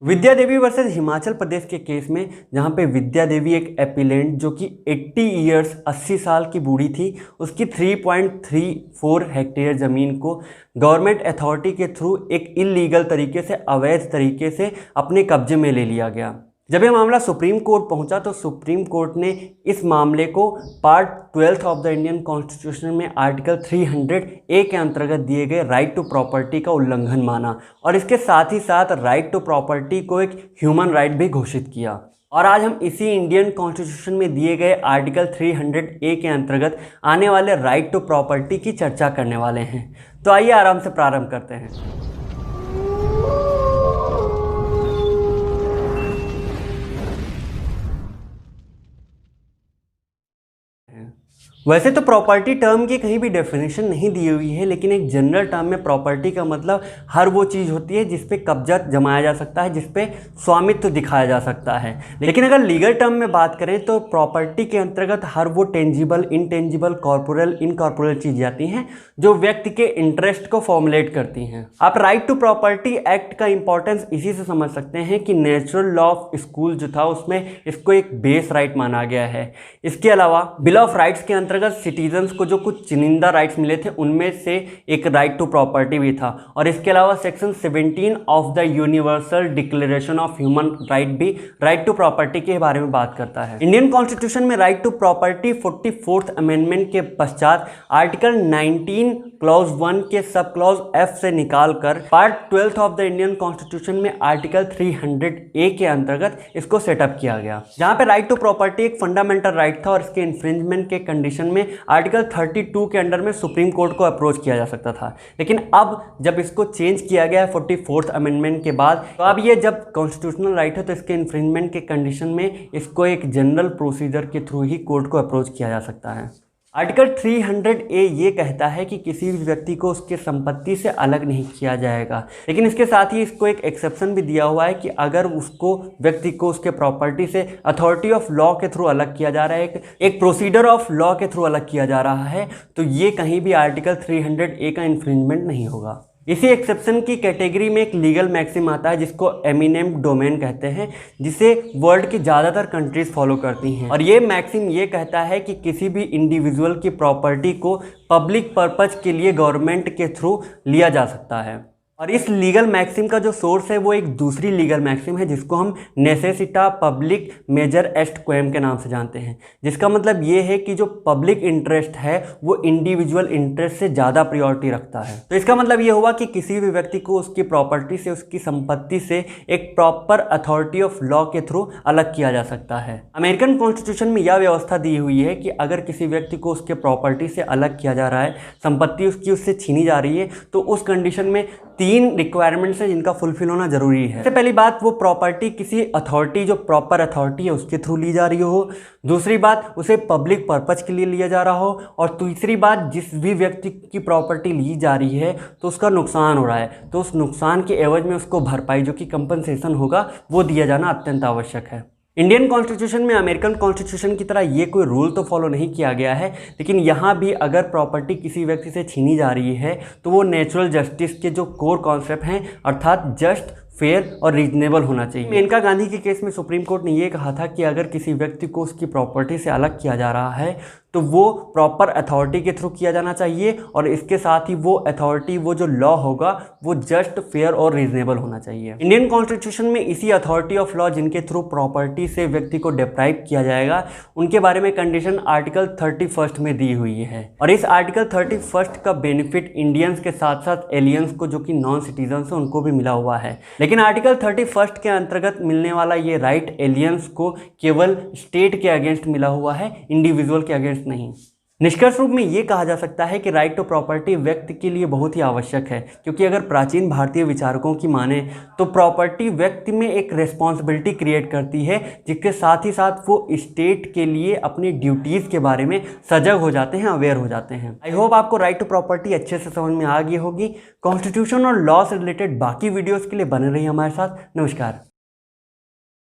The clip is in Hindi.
विद्या देवी वर्सेस हिमाचल प्रदेश के केस में जहां पे विद्या देवी एक एपिलेंट जो कि 80 ईयर्स 80 साल की बूढ़ी थी, उसकी 3.34 हेक्टेयर ज़मीन को गवर्नमेंट अथॉरिटी के थ्रू एक इलीगल तरीके से, अवैध तरीके से अपने कब्जे में ले लिया गया। जब यह मामला सुप्रीम कोर्ट पहुंचा तो सुप्रीम कोर्ट ने इस मामले को part 12 of the Indian constitution में आर्टिकल 300A के अंतर्गत दिए गए राइट टू प्रॉपर्टी का उल्लंघन माना और इसके साथ ही साथ राइट टू प्रॉपर्टी को एक ह्यूमन राइट भी घोषित किया। और आज हम इसी इंडियन कॉन्स्टिट्यूशन में दिए गए आर्टिकल 300A के अंतर्गत आने वाले राइट टू प्रॉपर्टी की चर्चा करने वाले हैं। तो आइए आराम से प्रारंभ करते हैं। वैसे तो प्रॉपर्टी टर्म की कहीं भी डेफिनेशन नहीं दी हुई है, लेकिन एक जनरल टर्म में प्रॉपर्टी का मतलब हर वो चीज़ होती है जिस पे कब्जा जमाया जा सकता है, जिस पे स्वामित्व दिखाया जा सकता है। लेकिन अगर लीगल टर्म में बात करें तो प्रॉपर्टी के अंतर्गत हर वो टेंजिबल, इनटेंजिबल, कॉर्पोरल, इनकॉर्पोरल चीज़ें आती हैं जो व्यक्ति के इंटरेस्ट को फॉर्मुलेट करती हैं। आप राइट टू प्रॉपर्टी एक्ट का इंपॉर्टेंस इसी से समझ सकते हैं कि नेचुरल लॉ ऑफ स्कूल जो था उसमें इसको एक बेस राइट माना गया है। इसके अलावा बिल ऑफ राइट्स के अंतर्गत सिटीजन्स को जो कुछ चुनिंदा राइट्स मिले थे उनमें से एक राइट टू प्रॉपर्टी भी था। और इसके अलावा section 17 of the universal declaration of human right भी राइट टू प्रॉपर्टी के बारे में बात करता है। इंडियन कॉन्स्टिट्यूशन में right to property 44th amendment के पश्चात आर्टिकल 19 क्लॉज 1 के सब क्लॉज F से निकालकर part 12 of the Indian constitution में आर्टिकल 300A के अंतर्गत इसको सेटअप किया गया, जहां पे राइट टू प्रॉपर्टी एक फंडामेंटल राइट था और इसके इन्फ्रिंजमेंट के कंडीशन में आर्टिकल 32 के अंडर में सुप्रीम कोर्ट को अप्रोच किया जा सकता था। लेकिन अब जब इसको चेंज किया गया है 44th अमेंडमेंट के बाद, तो अब ये जब कॉन्स्टिट्यूशनल राइट है तो इसके इन्फ्रिंजमेंट के कंडीशन में इसको एक जनरल प्रोसीजर के थ्रू ही कोर्ट को अप्रोच किया जा सकता है। आर्टिकल 300A ये कहता है कि किसी भी व्यक्ति को उसके संपत्ति से अलग नहीं किया जाएगा, लेकिन इसके साथ ही इसको एक एक्सेप्शन भी दिया हुआ है कि अगर उसको व्यक्ति को उसके प्रॉपर्टी से अथॉरिटी ऑफ लॉ के थ्रू अलग किया जा रहा है, एक प्रोसीडर ऑफ लॉ के थ्रू अलग किया जा रहा है, तो ये कहीं भी आर्टिकल 300A का इन्फ्रिंजमेंट नहीं होगा। इसी एक्सेप्शन की कैटेगरी में एक लीगल मैक्सिम आता है जिसको एमिनेंट डोमेन कहते हैं, जिसे वर्ल्ड की ज़्यादातर कंट्रीज फॉलो करती हैं। और ये मैक्सिम ये कहता है कि किसी भी इंडिविजुअल की प्रॉपर्टी को पब्लिक पर्पज के लिए गवर्नमेंट के थ्रू लिया जा सकता है। और इस लीगल मैक्सिम का जो सोर्स है वो एक दूसरी लीगल मैक्सिम है जिसको हम नेसेसिटा पब्लिक मेजर एस्ट क्वेम के नाम से जानते हैं, जिसका मतलब ये है कि जो पब्लिक इंटरेस्ट है वो इंडिविजुअल इंटरेस्ट से ज़्यादा प्रायोरिटी रखता है। तो इसका मतलब ये हुआ कि किसी भी व्यक्ति को उसकी प्रॉपर्टी से, उसकी संपत्ति से एक प्रॉपर अथॉरिटी ऑफ लॉ के थ्रू अलग किया जा सकता है। अमेरिकन कॉन्स्टिट्यूशन में यह व्यवस्था दी हुई है कि अगर किसी व्यक्ति को उसके प्रॉपर्टी से अलग किया जा रहा है, संपत्ति उसकी उससे छीनी जा रही है, तो उस कंडीशन में 3 रिक्वायरमेंट्स हैं जिनका फुलफिल होना जरूरी है। सबसे पहली बात, वो प्रॉपर्टी किसी अथॉरिटी, जो प्रॉपर अथॉरिटी है उसके थ्रू ली जा रही हो। दूसरी बात, उसे पब्लिक पर्पज के लिए लिया जा रहा हो। और तीसरी बात, जिस भी व्यक्ति की प्रॉपर्टी ली जा रही है तो उसका नुकसान हो रहा है, तो उस नुकसान के एवज में उसको भरपाई, जो कि कंपनसेशन होगा, वो दिया जाना अत्यंत आवश्यक है। इंडियन कॉन्स्टिट्यूशन में अमेरिकन कॉन्स्टिट्यूशन की तरह ये कोई रूल तो फॉलो नहीं किया गया है, लेकिन यहाँ भी अगर प्रॉपर्टी किसी व्यक्ति से छीनी जा रही है तो वो नेचुरल जस्टिस के जो कोर कॉन्सेप्ट हैं, अर्थात जस्ट, फेयर और रीजनेबल होना चाहिए। मेनका गांधी के केस में सुप्रीम कोर्ट ने ये कहा था कि अगर किसी व्यक्ति को उसकी प्रॉपर्टी से अलग किया जा रहा है तो वो प्रॉपर अथॉरिटी के थ्रू किया जाना चाहिए, और इसके साथ ही वो अथॉरिटी, वो जो लॉ होगा, वो जस्ट, फेयर और रीजनेबल होना चाहिए। इंडियन कॉन्स्टिट्यूशन में इसी अथॉरिटी ऑफ लॉ जिनके थ्रू प्रॉपर्टी से व्यक्ति को डिप्राइव किया जाएगा, उनके बारे में कंडीशन आर्टिकल 31 में दी हुई है। और इस आर्टिकल 31 का बेनिफिट इंडियंस के साथ साथ एलियंस को, जो कि नॉन सिटीजन्स हैं, उनको भी मिला हुआ है। लेकिन आर्टिकल 31 के अंतर्गत मिलने वाला ये राइट एलियंस को केवल स्टेट के अगेंस्ट मिला हुआ है, इंडिविजुअल के अगेंस्ट नहीं। निष्कर्ष रूप में ये कहा जा सकता है कि राइट टू प्रॉपर्टी व्यक्ति के लिए बहुत ही आवश्यक है, क्योंकि अगर प्राचीन भारतीय विचारकों की माने तो प्रॉपर्टी व्यक्ति में एक रिस्पॉन्सिबिलिटी क्रिएट करती है, जिसके साथ ही साथ वो स्टेट के लिए अपनी ड्यूटीज़ के बारे में सजग हो जाते हैं, अवेयर हो जाते हैं। आई होप आपको राइट टू प्रॉपर्टी अच्छे से समझ में आ गई होगी। कॉन्स्टिट्यूशन और लॉ से रिलेटेड बाकी वीडियोज़ के लिए बने रहिए हमारे साथ। नमस्कार।